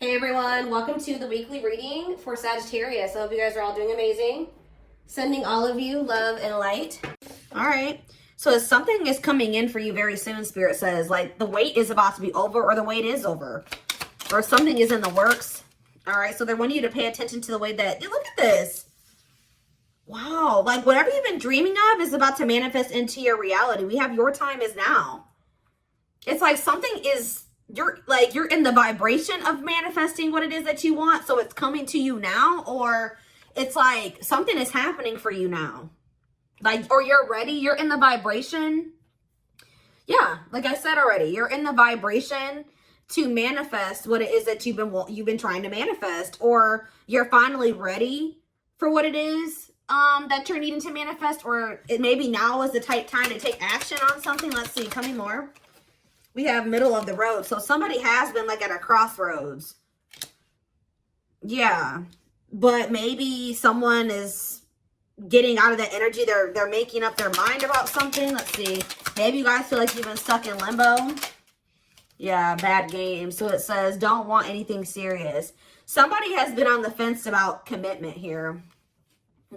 Hey everyone, welcome to the weekly reading for Sagittarius. I hope you guys are all doing amazing. Sending all of you love and light. All right. So something is coming in for you very soon, Spirit says. Like the wait is about to be over, or the wait is over. Or something is in the works. All right. So they want you to pay attention to the way that, look at this. Wow. Like whatever you've been dreaming of is about to manifest into your reality. We have your time is now. It's like something is... you're in the vibration of manifesting what it is that you want, so it's coming to you now, or it's like something is happening for you now, like, or you're ready, you're in the vibration. Yeah, like I said already, you're in the vibration to manifest what it is that you've been trying to manifest, or you're finally ready for what it is that you're needing to manifest, or it maybe now is the time to take action on something. Let's see, tell me more. We have middle of the road. So somebody has been like at a crossroads. Yeah. But maybe someone is getting out of that energy. They're making up their mind about something. Let's see. Maybe you guys feel like you've been stuck in limbo. Yeah, bad game. So it says, don't want anything serious. Somebody has been on the fence about commitment here.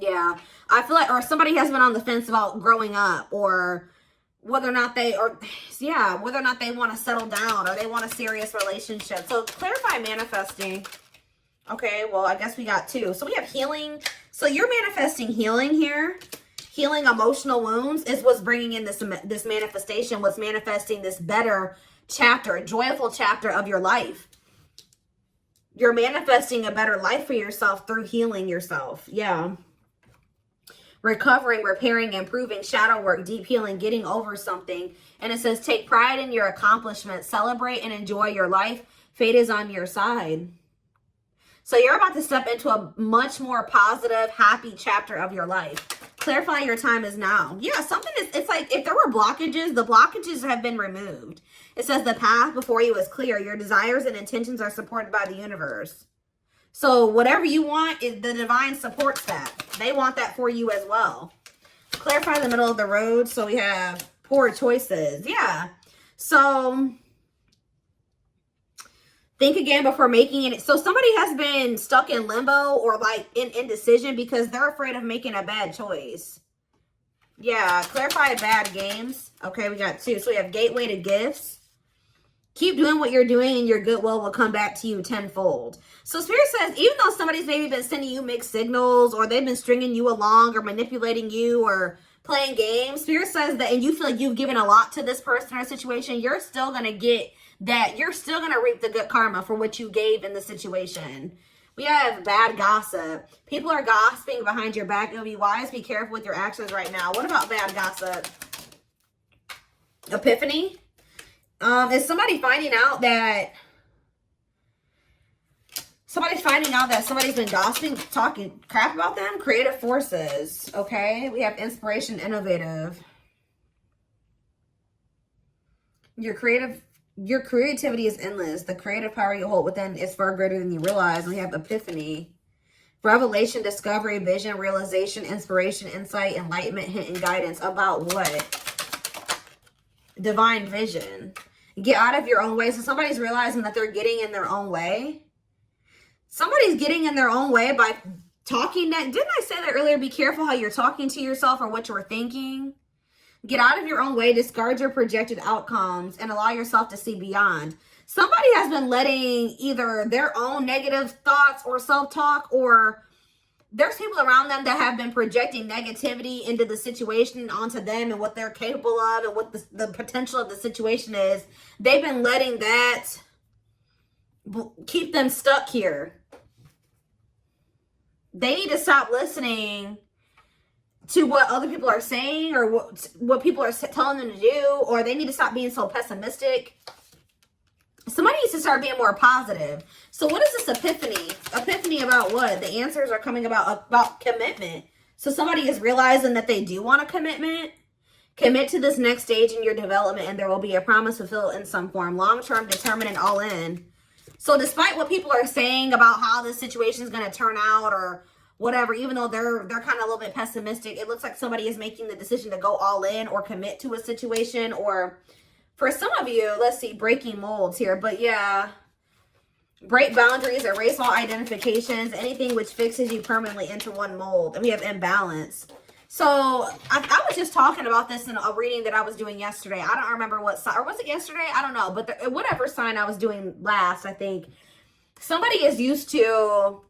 Yeah. I feel like, or somebody has been on the fence about growing up, or whether or not they want to settle down, or they want a serious relationship. So clarify manifesting. Okay, well, I guess we got two. So we have healing. So you're manifesting healing here. Healing emotional wounds is what's bringing in this manifestation, what's manifesting this better chapter, a joyful chapter of your life. You're manifesting a better life for yourself through healing yourself. Yeah. Recovering, repairing, improving, shadow work, deep healing, getting over something. And it says, take pride in your accomplishments, celebrate and enjoy your life. Fate is on your side. So you're about to step into a much more positive, happy chapter of your life. Clarify your time is now. Yeah, something is, it's like if there were blockages, the blockages have been removed. It says the path before you is clear. Your desires and intentions are supported by the universe. So whatever you want, the divine supports that. They want that for you as well. Clarify the middle of the road. So we have poor choices. Yeah. So think again before making it. So somebody has been stuck in limbo or like in indecision because they're afraid of making a bad choice. Yeah. Clarify bad games. Okay, we got two. So we have gateway to gifts. Keep doing what you're doing and your goodwill will come back to you tenfold. So Spirit says, even though somebody's maybe been sending you mixed signals, or they've been stringing you along, or manipulating you, or playing games, Spirit says that, and you feel like you've given a lot to this person or situation, you're still going to get that. You're still going to reap the good karma for what you gave in the situation. We have bad gossip. People are gossiping behind your back. It'll be wise. Be careful with your actions right now. What about bad gossip? Epiphany. Is somebody finding out that somebody's been gossiping, talking crap about them? Creative forces. Okay. We have inspiration, innovative. Your creativity is endless. The creative power you hold within is far greater than you realize. We have epiphany. Revelation, discovery, vision, realization, inspiration, insight, enlightenment, hint, and guidance. About what? Divine vision. Get out of your own way. So somebody's realizing that they're getting in their own way. Somebody's getting in their own way by talking that. Didn't I say that earlier? Be careful how you're talking to yourself or what you're thinking. Get out of your own way. Discard your projected outcomes and allow yourself to see beyond. Somebody has been letting either their own negative thoughts or self-talk, or there's people around them that have been projecting negativity into the situation, onto them and what they're capable of and what the potential of the situation is. They've been letting that keep them stuck here. They need to stop listening to what other people are saying, or what people are telling them to do, or they need to stop being so pessimistic. Somebody needs to start being more positive. So what is this epiphany? Epiphany about what? The answers are coming about commitment. So somebody is realizing that they do want a commitment. Commit to this next stage in your development, and there will be a promise fulfilled in some form. Long-term, determined, and all in. So despite what people are saying about how this situation is going to turn out, or whatever, even though they're kind of a little bit pessimistic, it looks like somebody is making the decision to go all in or commit to a situation. Or for some of you, let's see, breaking molds here. But yeah, Break boundaries, erase all identifications, anything which fixes you permanently into one mold. And we have imbalance. So I was just talking about this in a reading that I was doing yesterday. I don't remember what sign, or was it yesterday? I don't know. But whatever sign I was doing last, I think somebody is used to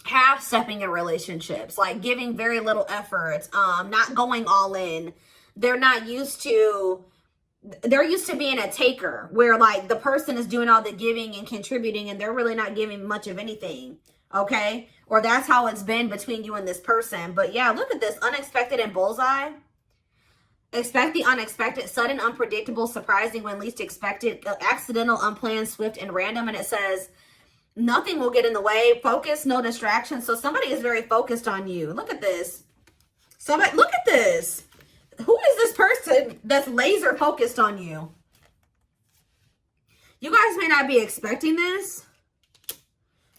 half-stepping in relationships, like giving very little effort, not going all in. They're not used to, they're used to being a taker, where like the person is doing all the giving and contributing and they're really not giving much of anything. Okay? Or that's how it's been between you and this person. But yeah, look at this. Unexpected and bullseye. Expect the unexpected, sudden, unpredictable, surprising when least expected, accidental, unplanned, swift, and random. And it says, nothing will get in the way. Focus, no distractions. So somebody is very focused on you. Look at this. Somebody, look at this. Who is this person that's laser focused on you? You guys may not be expecting this.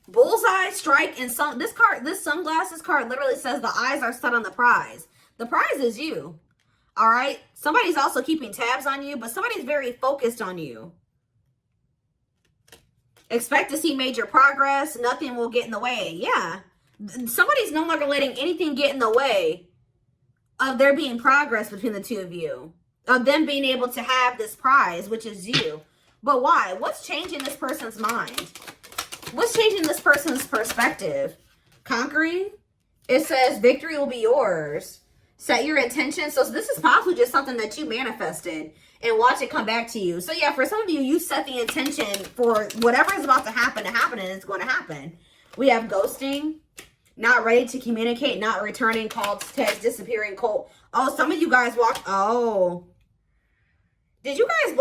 Bullseye, strike, and sun. This card, this sunglasses card literally says the eyes are set on the prize. The prize is you. All right? Somebody's also keeping tabs on you, but somebody's very focused on you. Expect to see major progress. Nothing will get in the way. Yeah. Somebody's no longer letting anything get in the way of there being progress between the two of you. Of them being able to have this prize, which is you. But why? What's changing this person's mind? What's changing this person's perspective? Conquering. It says victory will be yours. Set your intention. So this is possibly just something that you manifested and watch it come back to you. So yeah, for some of you, you set the intention for whatever is about to happen and it's going to happen. We have ghosting, not ready to communicate, not returning calls, texts, disappearing, cold. Oh, some of you guys walked. Oh, did you guys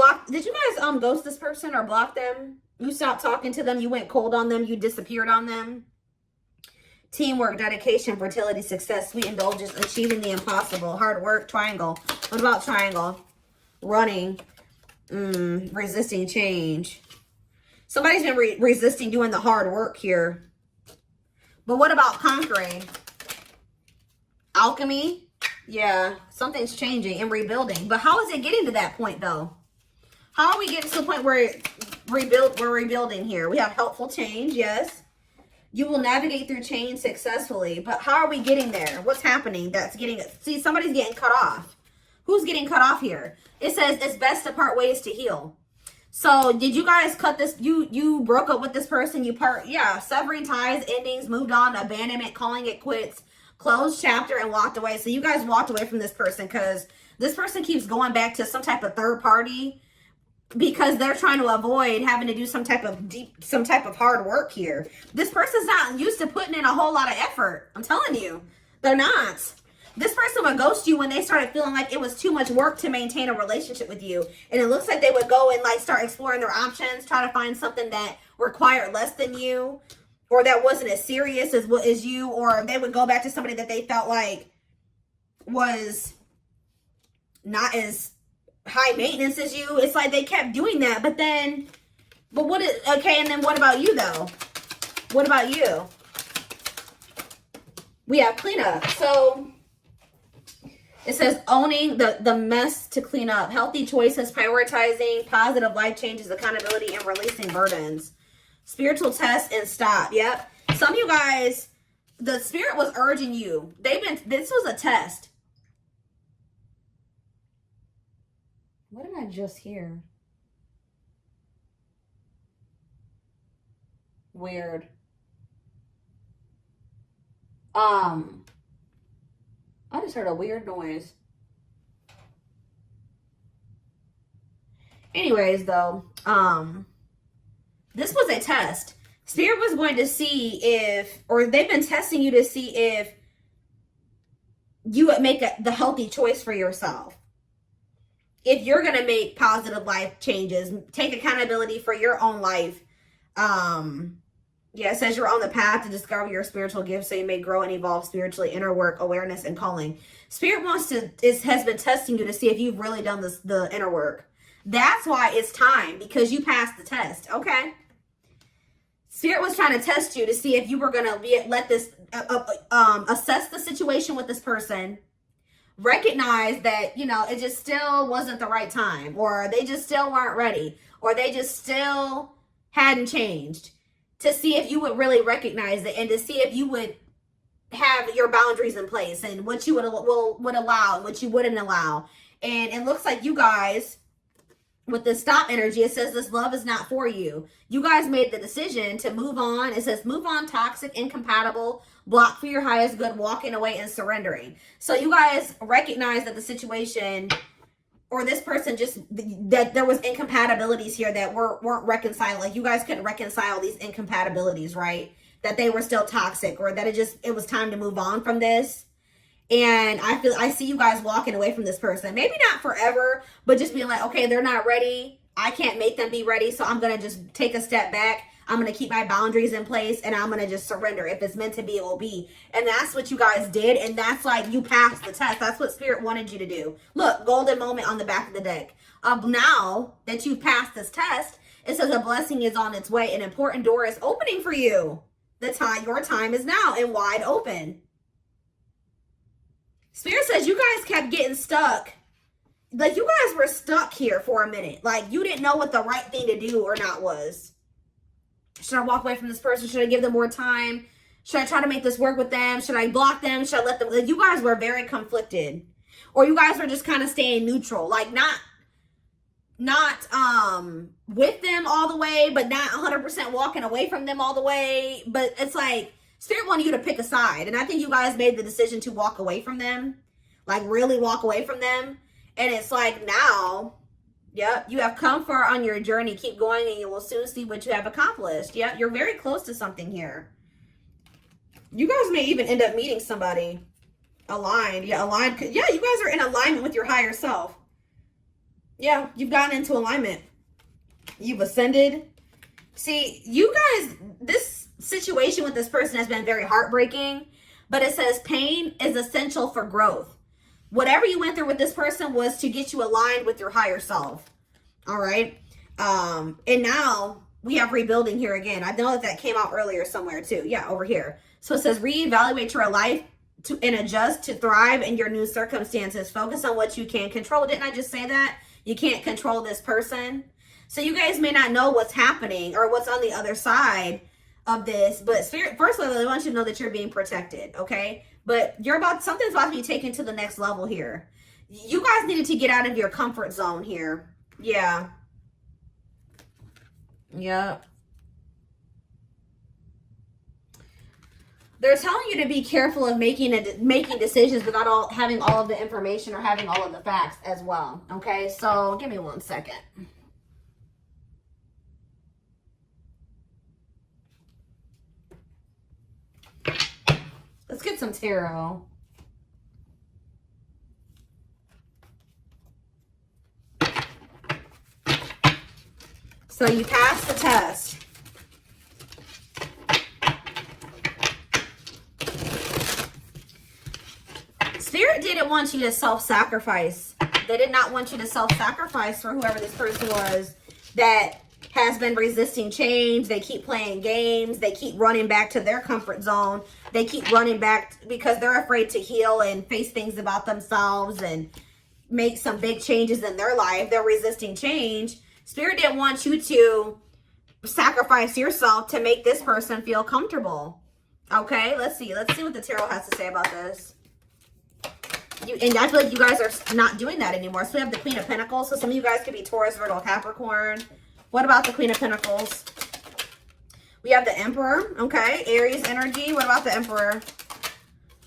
ghost this person or block them? You stopped talking to them. You went cold on them. You disappeared on them. Teamwork, dedication, fertility, success, sweet indulgence, achieving the impossible, hard work, triangle. What about triangle? Running, resisting change. Somebody's been resisting doing the hard work here. But what about conquering? Alchemy. Yeah, something's changing and rebuilding. But how is it getting to that point, though? How are we getting to the point where we're rebuilding here? We have helpful change, yes. You will navigate through change successfully. But how are we getting there? What's happening that's getting it? See, somebody's getting cut off. Who's getting cut off here? It says it's best to part ways to heal. So did you guys cut this? You broke up with this person. Yeah, severing ties, endings, moved on, abandonment, calling it quits, closed chapter, and walked away. So you guys walked away from this person because this person keeps going back to some type of third party because they're trying to avoid having to do some type of hard work here. This person's not used to putting in a whole lot of effort. I'm telling you, they're not. This person would ghost you when they started feeling like it was too much work to maintain a relationship with you. And it looks like they would go and like start exploring their options, try to find something that required less than you, or that wasn't as serious as you, or they would go back to somebody that they felt like was not as high maintenance as you. It's like they kept doing that, but then and then what about you though? What about you? We have cleanup. So it says owning the mess to clean up. Healthy choices, prioritizing, positive life changes, accountability, and releasing burdens. Spiritual test and stop. Yep. Some of you guys, the spirit was urging you. This was a test. What did I just hear? Weird. I just heard a weird noise. Anyways, though, this was a test. Spirit was going to see they've been testing you to see if you would make the healthy choice for yourself. If you're going to make positive life changes, take accountability for your own life. Yeah, it says you're on the path to discover your spiritual gifts so you may grow and evolve spiritually, inner work, awareness, and calling. Spirit has been testing you to see if you've really done the inner work. That's why it's time, because you passed the test, okay? Spirit was trying to test you to see if you were going to assess the situation with this person, recognize that, it just still wasn't the right time, or they just still weren't ready, or they just still hadn't changed, to see if you would really recognize it and to see if you would have your boundaries in place and what you would allow and what you wouldn't allow. And it looks like you guys, with the stop energy, it says this love is not for you. You guys made the decision to move on. It says move on, toxic, incompatible, block for your highest good, walking away and surrendering. So you guys recognize that the situation or this person just, that there was incompatibilities here that weren't reconciled. Like you guys couldn't reconcile these incompatibilities, right? That they were still toxic, or that it was time to move on from this. And I see you guys walking away from this person. Maybe not forever, but just being like, okay, they're not ready. I can't make them be ready. So I'm going to just take a step back. I'm going to keep my boundaries in place and I'm going to just surrender. If it's meant to be, it will be. And that's what you guys did. And that's like, you passed the test. That's what Spirit wanted you to do. Look, golden moment on the back of the deck. Now that you've passed this test, it says a blessing is on its way. An important door is opening for you. Your time is now and wide open. Spirit says you guys kept getting stuck. Like you guys were stuck here for a minute. Like you didn't know what the right thing to do or not was. Should I walk away from this person? Should I give them more time? Should I try to make this work with them? Should I block them? Should I let them? Like, you guys were very conflicted. Or you guys were just kind of staying neutral. Like not with them all the way, but not 100% walking away from them all the way. But it's like Spirit wanted you to pick a side. And I think you guys made the decision to walk away from them. Like really walk away from them. And it's like now, yep, you have come far on your journey. Keep going and you will soon see what you have accomplished. Yeah, you're very close to something here. You guys may even end up meeting somebody aligned. Yeah, aligned. Yeah, you guys are in alignment with your higher self. Yeah, you've gotten into alignment. You've ascended. See, you guys, this situation with this person has been very heartbreaking, but it says pain is essential for growth. Whatever you went through with this person was to get you aligned with your higher self. All right. And now we have rebuilding here again. I know that came out earlier somewhere too. Yeah, over here. So it says reevaluate your life and adjust to thrive in your new circumstances. Focus on what you can control. Didn't I just say that? You can't control this person. So you guys may not know what's happening or what's on the other side of this, but Spirit, first of all, I want you to know that you're being protected, okay? But something's about to be taken to the next level here. You guys needed to get out of your comfort zone here. Yeah. Yeah. They're telling you to be careful of making decisions without having all of the information or having all of the facts as well. Okay, so give me 1 second. Let's get some tarot. So you passed the test. Spirit didn't want you to self-sacrifice. They did not want you to self-sacrifice for whoever this person was that has been resisting change. They keep playing games. They keep running back to their comfort zone. They keep running back because they're afraid to heal and face things about themselves and make some big changes in their life. They're resisting change. Spirit didn't want you to sacrifice yourself to make this person feel comfortable. Okay, let's see. Let's see what the tarot has to say about this. And I feel like you guys are not doing that anymore. So we have the Queen of Pentacles. So some of you guys could be Taurus, Virgo, Capricorn. What about the Queen of Pentacles? We have the Emperor. Okay, Aries energy. What about the Emperor?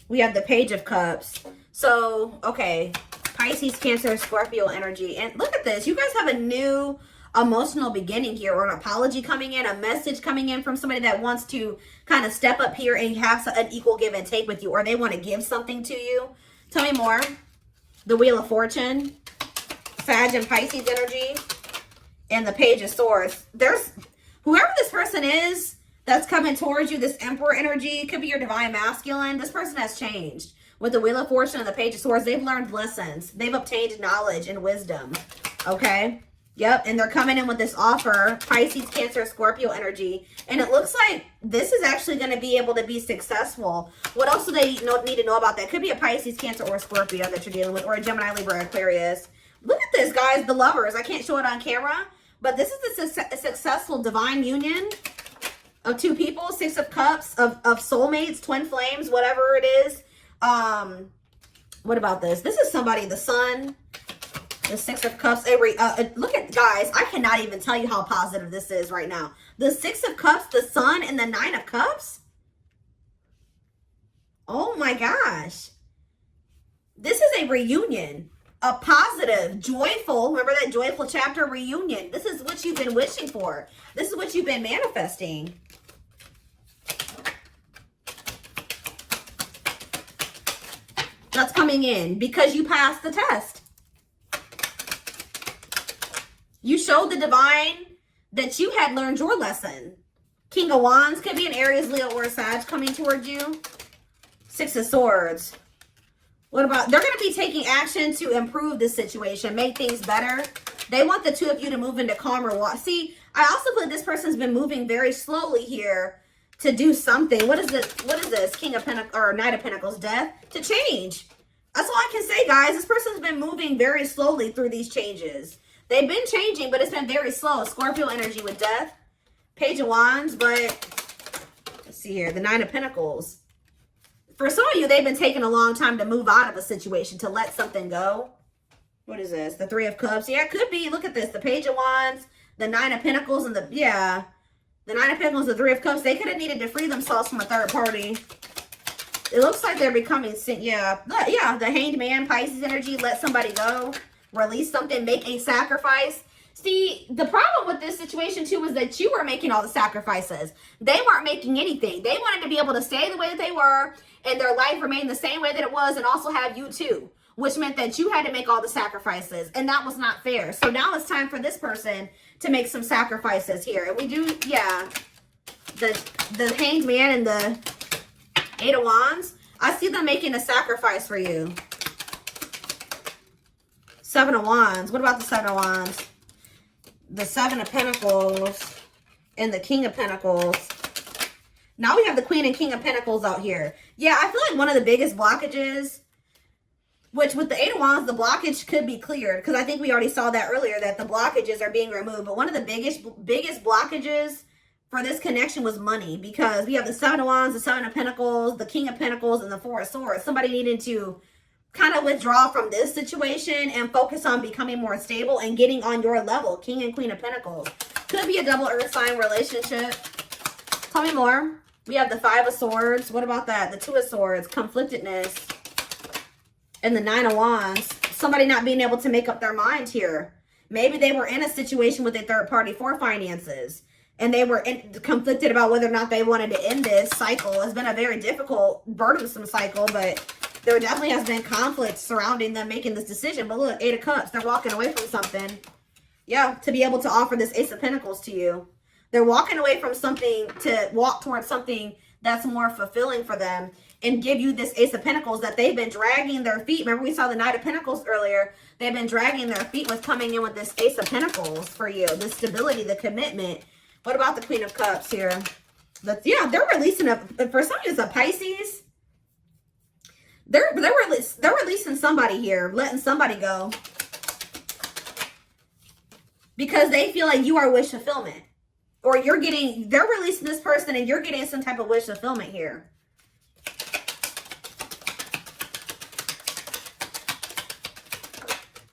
We have the Page of Cups. So, okay, Pisces, Cancer, Scorpio energy. And look at this. You guys have a new emotional beginning here, or an apology coming in, a message coming in from somebody that wants to kind of step up here and have an equal give and take with you, or they want to give something to you. Tell me more. The Wheel of Fortune, Sag and Pisces energy, and the Page of Swords. There's whoever this person is that's coming towards you, this Emperor energy, could be your divine masculine. This person has changed. With the Wheel of Fortune and the Page of Swords, they've learned lessons. They've obtained knowledge and wisdom. Okay? Yep, and they're coming in with this offer, Pisces, Cancer, Scorpio energy. And it looks like this is actually going to be able to be successful. What else do they need to know about that? Could be a Pisces, Cancer, or Scorpio that you're dealing with, or a Gemini, Libra, Aquarius. Look at this, guys, the Lovers. I can't show it on camera, But this is a successful divine union of two people, Six of Cups, of soulmates, twin flames, whatever it is. What about this? This is somebody, the Sun, the Six of Cups. Look at, guys, I cannot even tell you how positive this is right now. The Six of Cups, the Sun, and the Nine of Cups. Oh my gosh. This is a reunion. A positive, joyful, remember that joyful chapter, reunion. This is what you've been wishing for. This is what you've been manifesting. That's coming in because you passed the test. You showed the divine that you had learned your lesson. King of Wands could be an Aries, Leo, or Sag coming towards you. Six of Swords. What about, they're going to be taking action to improve this situation, make things better. They want the two of you to move into calmer water. See, I also feel like this person's been moving very slowly here to do something. What is this? What is this? King of Pentacles, or Knight of Pentacles, death, to change. That's all I can say, guys. This person's been moving very slowly through these changes. They've been changing, but it's been very slow. Scorpio energy with death. Page of Wands, but let's see here. The Nine of Pentacles. For some of you, they've been taking a long time to move out of a situation, to let something go. What is this? The Three of Cups. Yeah, it could be. Look at this. The Page of Wands, the Nine of Pentacles, and the Nine of Pentacles, the Three of Cups. They could have needed to free themselves from a third party. It looks like they're becoming, the Hanged Man, Pisces energy. Let somebody go. Release something. Make a sacrifice. See, the problem with this situation, too, is that you were making all the sacrifices. They weren't making anything. They wanted to be able to stay the way that they were and their life remain the same way that it was and also have you, too, which meant that you had to make all the sacrifices, and that was not fair. So now it's time for this person to make some sacrifices here. And we do, the Hanged Man and the Eight of Wands. I see them making a sacrifice for you. Seven of Wands. What about the Seven of Wands? The Seven of Pentacles and the King of Pentacles. Now we have the Queen and King of Pentacles out here. Yeah, I feel like one of the biggest blockages, which with the Eight of Wands, the blockage could be cleared, because I think we already saw that earlier, that the blockages are being removed. But one of the biggest blockages for this connection was money, because we have the Seven of Wands, the Seven of Pentacles, the King of Pentacles, and the Four of Swords. Somebody needed to kind of withdraw from this situation and focus on becoming more stable and getting on your level. King and Queen of Pentacles. Could be a double earth sign relationship. Tell me more. We have the Five of Swords. What about that? The Two of Swords. Conflictedness. And the Nine of Wands. Somebody not being able to make up their mind here. Maybe they were in a situation with a third party for finances, and they were conflicted about whether or not they wanted to end this cycle. It's been a very difficult, burdensome cycle, but there definitely has been conflict surrounding them making this decision. But look, Eight of Cups. They're walking away from something. Yeah, to be able to offer this Ace of Pentacles to you. They're walking away from something to walk towards something that's more fulfilling for them and give you this Ace of Pentacles that they've been dragging their feet. Remember, we saw the Knight of Pentacles earlier. They've been dragging their feet with coming in with this Ace of Pentacles for you. The stability, the commitment. What about the Queen of Cups here? But yeah, they're releasing for some reason, a Pisces. They're releasing somebody here, letting somebody go, because they feel like you are wish fulfillment, or they're releasing this person and you're getting some type of wish fulfillment here.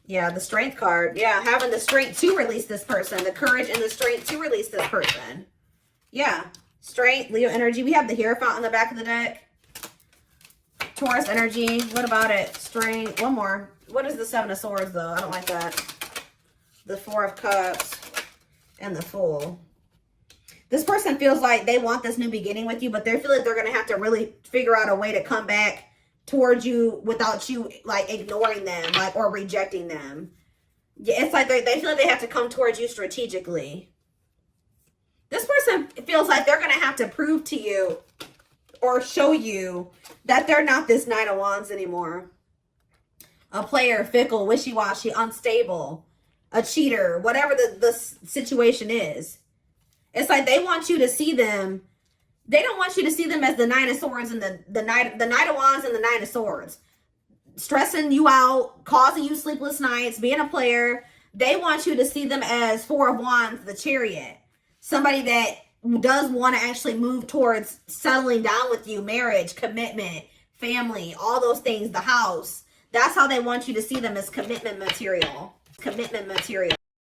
Yeah, the Strength card. Yeah, having the strength to release this person, the courage and the strength to release this person. Yeah, Strength, Leo energy. We have the Hierophant on the back of the deck. Taurus energy. What about it? Strength. One more. What is the Seven of Swords, though? I don't like that. The Four of Cups and the Fool. This person feels like they want this new beginning with you, but they feel like they're going to have to really figure out a way to come back towards you without you, like, ignoring them, like, or rejecting them. Yeah, it's like they feel like they have to come towards you strategically. This person feels like they're going to have to prove to you or show you that they're not this Knight of Wands anymore. A player, fickle, wishy-washy, unstable, a cheater, whatever the situation is. It's like they want you to see them. They don't want you to see them as the Nine of Swords and the Knight of Wands and the Nine of Swords. Stressing you out, causing you sleepless nights, being a player. They want you to see them as Four of Wands, the Chariot. Somebody that does want to actually move towards settling down with you, marriage, commitment, family, all those things, the house. That's how they want you to see them, as commitment material. Commitment material.